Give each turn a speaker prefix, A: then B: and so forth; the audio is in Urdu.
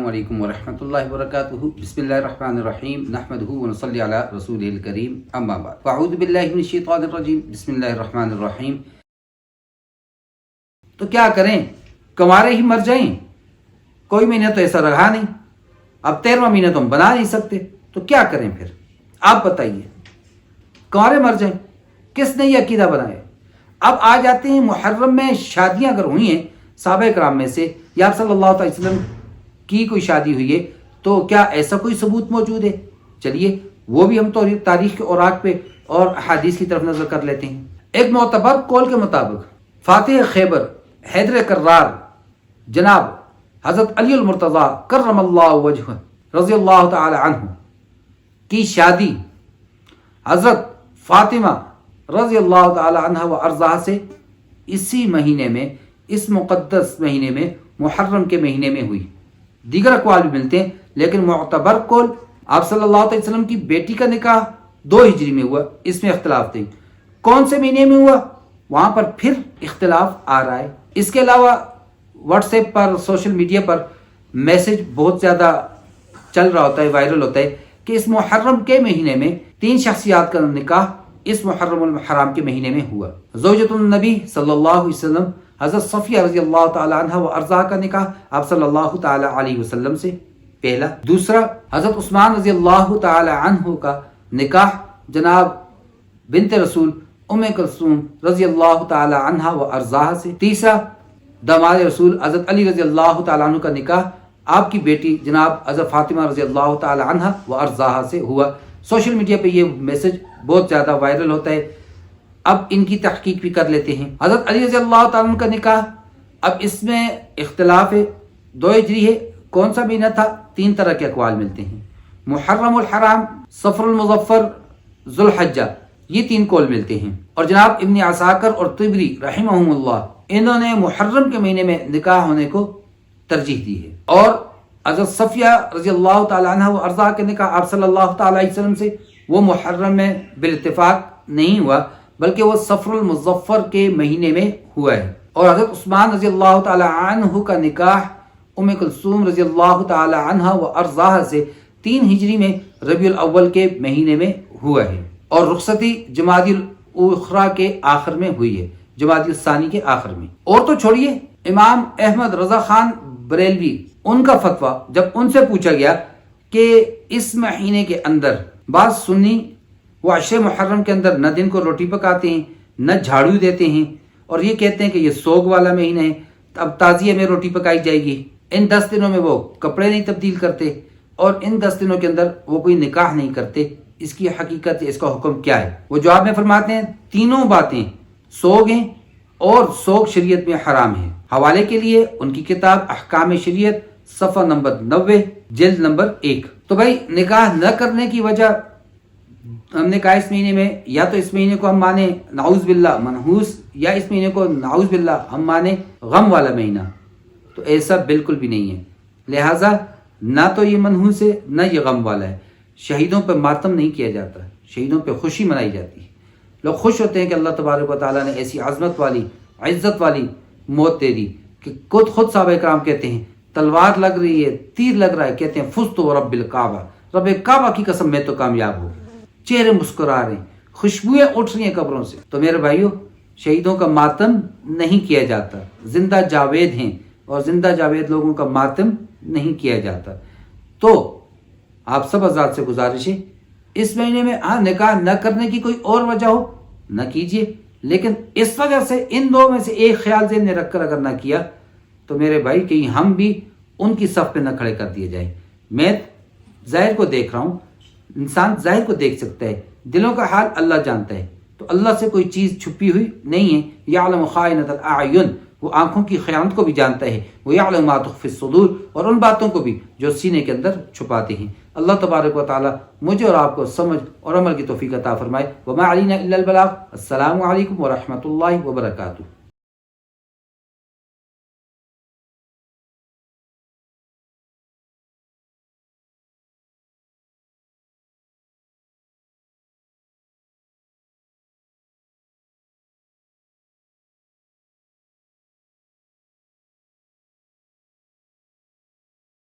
A: علیکم ورحمۃ اللہ وبرکاتہ۔ بسم اللہ الرحمن الرحیم، نحمدہ ونصلی علی رسولہ الکریم، اما بعد، اعوذ باللہ من الشیطان الرجیم، بسم اللہ الرحمن الرحیم۔ تو کیا کریں، کنوارے ہی مر جائیں؟ کوئی مہینہ تو ایسا رہا نہیں، اب 13واں مہینہ تو ہم بنا نہیں سکتے، تو کیا کریں پھر؟ آپ بتائیے، کنوارے مر جائیں؟ کس نے یہ عقیدہ بنایا؟ اب آ جاتے ہیں محرم میں شادیاں اگر ہوئی ہیں صحابہ کرام میں سے یا صلی اللہ علیہ وسلم کی کوئی شادی ہوئی ہے، تو کیا ایسا کوئی ثبوت موجود ہے؟ چلیے وہ بھی ہم تو تاریخ کے اوراق پہ اور احادیث کی طرف نظر کر لیتے ہیں۔ ایک معتبر قول کے مطابق فاتح خیبر حیدر کرار جناب حضرت علی المرتضیٰ کرم اللہ وجہہ رضی اللہ تعالی عنہ کی شادی حضرت فاطمہ رضی اللہ تعالی عنہ و ارضاہ سے اسی مہینے میں، اس مقدس مہینے میں، محرم کے مہینے میں ہوئی۔ دیگر اقوال بھی ملتے ہیں، لیکن معتبر قول آپ صلی اللہ علیہ وسلم کی بیٹی کا نکاح 2 ہجری میں ہوا، اس میں اختلاف تھے۔ کون سے مہینے میں ہوا، وہاں پر پھر اختلاف آ رہا ہے۔ اس کے علاوہ واٹس ایپ پر، سوشل میڈیا پر میسج بہت زیادہ چل رہا ہوتا ہے، وائرل ہوتا ہے کہ اس محرم کے مہینے میں 3 شخصیات کا نکاح اس محرم الحرام کے مہینے میں ہوا۔ زوجۃ النبی صلی اللہ علیہ وسلم حضرت صفیہ رضی اللہ تعالی عنہ و ارضاہ کا نکاح آپ صلی اللہ تعالی علیہ وسلم سے پہلا۔ دوسرا حضرت عثمان رضی اللہ تعالی عنہ کا نکاح جناب بنت رسول ام کلثوم رضی اللہ تعالی عنہ و ارضاہ سے۔ تیسرا داماد رسول حضرت علی رضی اللہ تعالی عنہ کا نکاح آپ کی بیٹی جناب حضرت فاطمہ رضی اللہ تعالی عنہ و ارضاہ سے ہوا۔ سوشل میڈیا پہ یہ میسج بہت زیادہ وائرل ہوتا ہے، اب ان کی تحقیق بھی کر لیتے ہیں۔ حضرت علی رضی اللہ تعالیٰ عنہ کا نکاح، اب اس میں اختلاف ہے، 2 ہجری ہے، کون سا مہینہ تھا؟ 3 طرح کے اقوال ملتے ہیں، محرم الحرام، صفر المظفر، ذوالحجہ، یہ 3 قول ملتے ہیں۔ اور جناب ابن عساکر اور طبری رحمہم اللہ، انہوں نے محرم کے مہینے میں نکاح ہونے کو ترجیح دی ہے۔ اور حضرت صفیہ رضی اللہ تعالیٰ عنہ و ارضاہ کے نکاح آپ صلی اللہ تعالیٰ علیہ وسلم سے، وہ محرم میں بالاتفاق نہیں ہوا، بلکہ وہ صفر المظفر کے مہینے میں ہوا ہے۔ اور حضرت عثمان رضی اللہ تعالی عنہ کا نکاح ام کلثوم رضی اللہ تعالی عنہ و ارضاہ سے 3 ہجری میں ربیع الاول کے مہینے میں ہوا ہے۔ اور رخصتی جمادی الاخری کے آخر میں ہوئی ہے، جمادی الثانی کے آخر میں۔ اور تو چھوڑیے، امام احمد رضا خان بریلوی، ان کا فتویٰ جب ان سے پوچھا گیا کہ اس مہینے کے اندر بعض سنی وہ عشر محرم کے اندر نہ دن کو روٹی پکاتے ہیں، نہ جھاڑو دیتے ہیں، اور یہ کہتے ہیں کہ یہ سوگ والا مہینہ ہے، اب تعزیہ میں روٹی پکائی جائے گی۔ ان 10 دنوں میں وہ کپڑے نہیں تبدیل کرتے، اور ان 10 دنوں کے اندر وہ کوئی نکاح نہیں کرتے۔ اس کی حقیقت، اس کا حکم کیا ہے؟ وہ جواب میں فرماتے ہیں تینوں باتیں سوگ ہیں، اور سوگ شریعت میں حرام ہے۔ حوالے کے لیے ان کی کتاب احکام شریعت، صفحہ نمبر 90، جلد نمبر 1۔ تو بھائی نکاح نہ کرنے کی وجہ ہم نے کہا اس مہینے میں یا تو اس مہینے کو ہم مانیں نعوذ باللہ منحوس، یا اس مہینے کو نعوذ باللہ ہم مانیں غم والا مہینہ، تو ایسا بالکل بھی نہیں ہے۔ لہٰذا نہ تو یہ منحوس ہے، نہ یہ غم والا ہے۔ شہیدوں پہ ماتم نہیں کیا جاتا، شہیدوں پہ خوشی منائی جاتی ہے۔ لوگ خوش ہوتے ہیں کہ اللہ تبارک و تعالیٰ نے ایسی عظمت والی، عزت والی موت دے دی کہ خود صحابہ کرام کہتے ہیں تلوار لگ رہی ہے، تیر لگ رہا ہے، کہتے ہیں فزت ورب الکعبہ، رب کعبہ کی قسم میں تو کامیاب ہو گیا۔ چہرے مسکرا رہے ہیں، خوشبوئیں اٹھ رہی ہیں قبروں سے۔ تو میرے بھائیوں، شہیدوں کا ماتم نہیں کیا جاتا، زندہ جاوید ہیں، اور زندہ جاوید لوگوں کا ماتم نہیں کیا جاتا۔ تو آپ سب حضرات سے گزارش ہے، اس مہینے میں نکاح نہ کرنے کی کوئی اور وجہ ہو نہ کیجیے، لیکن اس وجہ سے ان 2 میں سے ایک خیال ذہن میں رکھ کر اگر نہ کیا تو میرے بھائی کہیں ہم بھی ان کی صف پہ نہ کھڑے کر دیے جائیں۔ میں ظاہر کو دیکھ رہا ہوں، انسان ظاہر کو دیکھ سکتا ہے، دلوں کا حال اللہ جانتا ہے، تو اللہ سے کوئی چیز چھپی ہوئی نہیں ہے۔ یعلم خائنۃ الاعین، وہ آنکھوں کی خیانت کو بھی جانتا ہے، وہ یعلم ما تخفی الصدور، اور ان باتوں کو بھی جو سینے کے اندر چھپاتے ہیں۔ اللہ تبارک و تعالی مجھے اور آپ کو سمجھ اور عمل کی توفیق عطا فرمائے۔ وما علینا الا البلاغ۔ السلام علیکم ورحمۃ اللہ وبرکاتہ۔